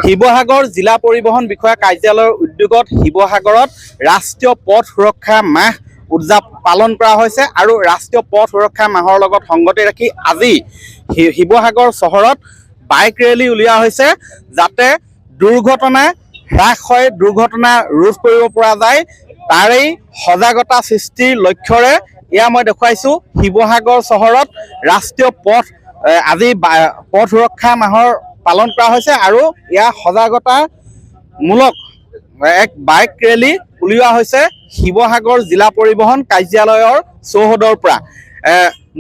শিৱসাগৰ জিলা পৰিবহণ বিষয়া কাৰ্যালয়ৰ উদ্যোগত শিৱসাগৰত ৰাষ্ট্ৰীয় পথ সুৰক্ষা মাহ পালন কৰা হৈছে আৰু ৰাষ্ট্ৰীয় পথ সুৰক্ষা মাহৰ লগত সংগতি ৰাখি আজি শিৱসাগৰ চহৰত বাইক ৰেলী উলিওৱা হৈছে যাতে দুৰ্ঘটনা হ্ৰাস হয়, দুৰ্ঘটনা ৰোধ কৰিব পৰা যায়। তাৰেই সজাগতা সৃষ্টিৰ লক্ষ্যৰে এয়া মই দেখুৱাইছোঁ শিৱসাগৰ চহৰত ৰাষ্ট্ৰীয় আজি পথ সুৰক্ষা মাহৰ পালন কৰা হৈছে আৰু এয়া সজাগতামূলক এক বাইক ৰেলী উলিওৱা হৈছে শিৱসাগৰ জিলা পৰিবহণ কাৰ্যালয়ৰ চৌহদৰ পৰা।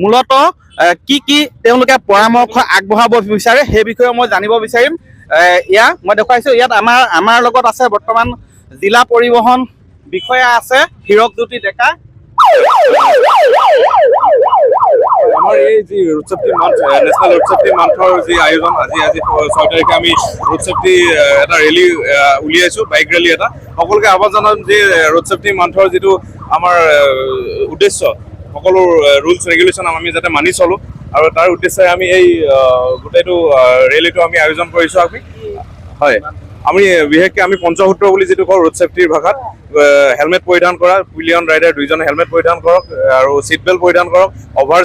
মূলতঃ কি তেওঁলোকে পৰামৰ্শ আগবঢ়াব বিচাৰে সেই বিষয়ে মই জানিব বিচাৰিম। এয়া মই দেখুৱাইছোঁ, ইয়াত আমাৰ লগত আছে বৰ্তমান জিলা পৰিবহণ বিষয়া আছে হীৰকজ্যোতি ডেকা। আমাৰ এই যি road safety month, national road safety মান্থৰ যি আয়োজন আজি 6 তাৰিখে আমি ৰোড সেফটি এটা ৰেলী উলিয়াইছোঁ, বাইক ৰেলী এটা। সকলোকে আহ্বান জনাম যে ৰোড সেফটি মান্থৰ যিটো আমাৰ উদ্দেশ্য, সকলো ৰুলছ ৰেগুলেশ্যন আমি যাতে মানি চলোঁ আৰু তাৰ উদ্দেশ্যে আমি এই গোটেইটো ৰেলীটো আমি আয়োজন কৰিছোঁ। হয়, আমি বিশেষকৈ আমি পঞ্চসূত্ৰ বুলি যিটো কওঁ ৰোড সেফটিৰ ভাষাত, হেলমেট পৰিধান কৰা, পিলিয়ন ৰাইডাৰ 2জনে হেলমেট পৰিধান কৰক আৰু ছিট বেল্ট পৰিধান কৰক, অভাৰ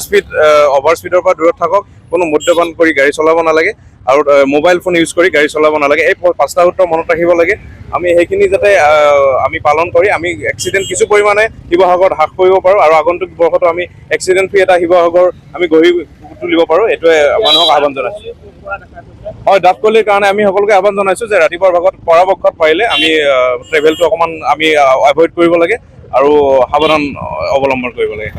স্পীডৰ পৰা দূৰত থাকক, কোনো মদ্যপান কৰি গাড়ী চলাব নালাগে আৰু মোবাইল ফোন ইউজ কৰি গাড়ী চলাব নালাগে। এই 5টা সূত্ৰ মনত ৰাখিব লাগে। আমি সেইখিনি যাতে আমি পালন কৰি আমি এক্সিডেণ্ট কিছু পৰিমাণে শিৱসাগৰত হ্ৰাস কৰিব পাৰোঁ আৰু আগন্তুক বৰ্ষতো আমি এক্সিডেণ্ট ফ্ৰী এটা শিৱসাগৰ আমি গঢ়ি তুলিব পাৰোঁ, এইটোৱে মানুহক আহ্বান জনাইছোঁ। হয়, ডাফকলিৰ কাৰণে আমি সকলোকে আহ্বান জনাইছোঁ যে ৰাতিপুৱাৰ ভাগত পৰাপক্ষত পাৰিলে আমি ট্ৰেভেলটো অকণমান আমি এভইড কৰিব লাগে আৰু সাৱধান অৱলম্বন কৰিব লাগে।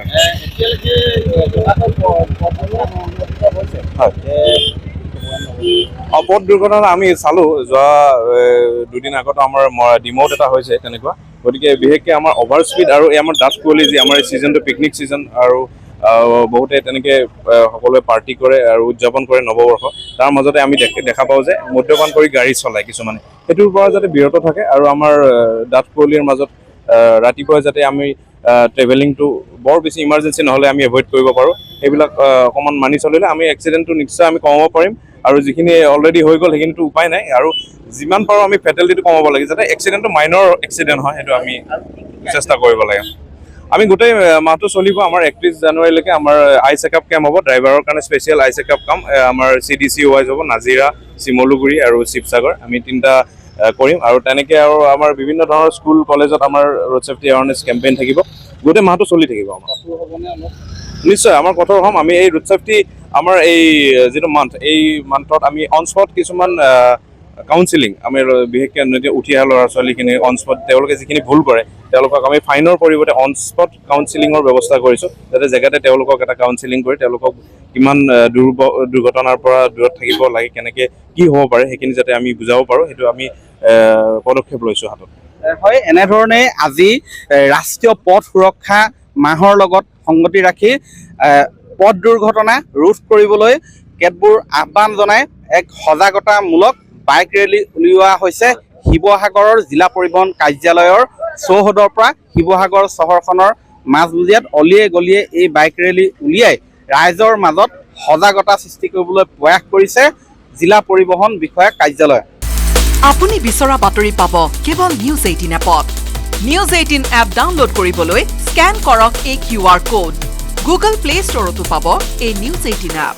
পথ দুৰ্ঘটনা আমি চালোঁ, যোৱা 2 দিন আগত আমাৰ ডিমৌত এটা হৈছে তেনেকুৱা। গতিকে বিশেষকৈ আমাৰ অভাৰ স্পীড আৰু এই আমাৰ ডাফকলি যি আমাৰ এই ছিজনটো পিকনিক ছিজন আৰু বহুতে তেনেকৈ সকলোৱে পাৰ্টি কৰে আৰু উদযাপন কৰে নৱবৰ্ষ। তাৰ মাজতে আমি দেখা পাওঁ যে মদ্যপান কৰি গাড়ী চলায় কিছুমানে, সেইটোৰ পৰা যাতে বিৰত থাকে আৰু আমাৰ ডাফকলিৰ মাজত ৰাতিপুৱা যাতে আমি ট্ৰেভেলিংটো বৰ বেছি ইমাৰ্জেঞ্চি নহ'লে আমি এভইড কৰিব পাৰোঁ। সেইবিলাক অকণমান মানি চলিলে আমি এক্সিডেণ্টটো নিশ্চয় আমি কমাব পাৰিম আৰু যিখিনি অলৰেডি হৈ গ'ল সেইখিনিতো উপায় নাই আৰু যিমান পাৰোঁ আমি ফেটেলিটিটো কমাব লাগে যাতে এক্সিডেণ্টটো মাইনৰ এক্সিডেণ্ট হয়, সেইটো আমি চেষ্টা কৰিব লাগে। আমি গোটেই মাহটো চলিব, আমাৰ 31 জানুৱাৰীলৈকে আমাৰ আই চেকআপ কেম্প হ'ব, ড্ৰাইভাৰৰ কাৰণে স্পেচিয়েল আই চেকআপ কেম্প আমাৰ CDC ৱাইজ হ'ব, নাজিৰা, শিমলুগুৰি আৰু শিৱসাগৰ, আমি 3টা কৰিম আৰু তেনেকৈ আৰু আমাৰ বিভিন্ন ধৰণৰ স্কুল কলেজত আমাৰ ৰোড ছেফটি এৱাৰনেছ কেম্পেইন থাকিব, গোটেই মাহটো চলি থাকিব। আমাৰ নিশ্চয় আমাৰ কঠোৰ হ'ম। আমি এই ৰোড ছেফটি আমাৰ এই যিটো মান্থ, এই মান্থত আমি অন স্পট কিছুমান কাউন্সিলিং, আমি বিশেষকৈ উঠি অহা ল'ৰা ছোৱালীখিনি অন স্পট তেওঁলোকে যিখিনি ভুল কৰে তেওঁলোকক আমি ফাইনৰ পৰিৱৰ্তে অন স্পট কাউন্সিলিঙৰ ব্যৱস্থা কৰিছোঁ, যাতে জেগাতে তেওঁলোকক এটা কাউন্সিলিং কৰি তেওঁলোকক কিমান দুৰ্ঘটনাৰ পৰা দূৰত থাকিব লাগে, কেনেকৈ কি হ'ব পাৰে সেইখিনি যাতে আমি বুজাব পাৰোঁ, সেইটো আমি পদক্ষেপ লৈছোঁ হাতত। হয়, এনেধৰণে আজি ৰাষ্ট্ৰীয় পথ সুৰক্ষা মাহৰ লগত সংগতি ৰাখি পথ দুৰ্ঘটনা ৰোধ কৰিবলৈ কেতবোৰ আহ্বান জনাই এক সজাগতামূলক বাইক ৰেলী উলিওৱা হৈছে শিৱসাগৰৰ জিলা পৰিবহণ কাৰ্যালয়ৰ চৌহদৰ পৰা। শিৱসাগৰ চহৰখনৰ মাজমজিয়াত অলিয়ে গলিয়ে এই বাইক ৰেলী উলিয়াই ৰাইজৰ মাজত সজাগতা সৃষ্টি কৰিবলৈ প্ৰয়াস কৰিছে জিলা পৰিবহণ বিষয়া কাৰ্যালয়ে। আপুনি বিচৰা বাতৰি পাব কেৱল নিউজ 18 এপত। নিউজ 18 এপ ডাউনলোড কৰিবলৈ স্কেন কৰক এই QR কোড। গুগল প্লে ষ্টৰতো পাব এই নিউজ 18 এপ।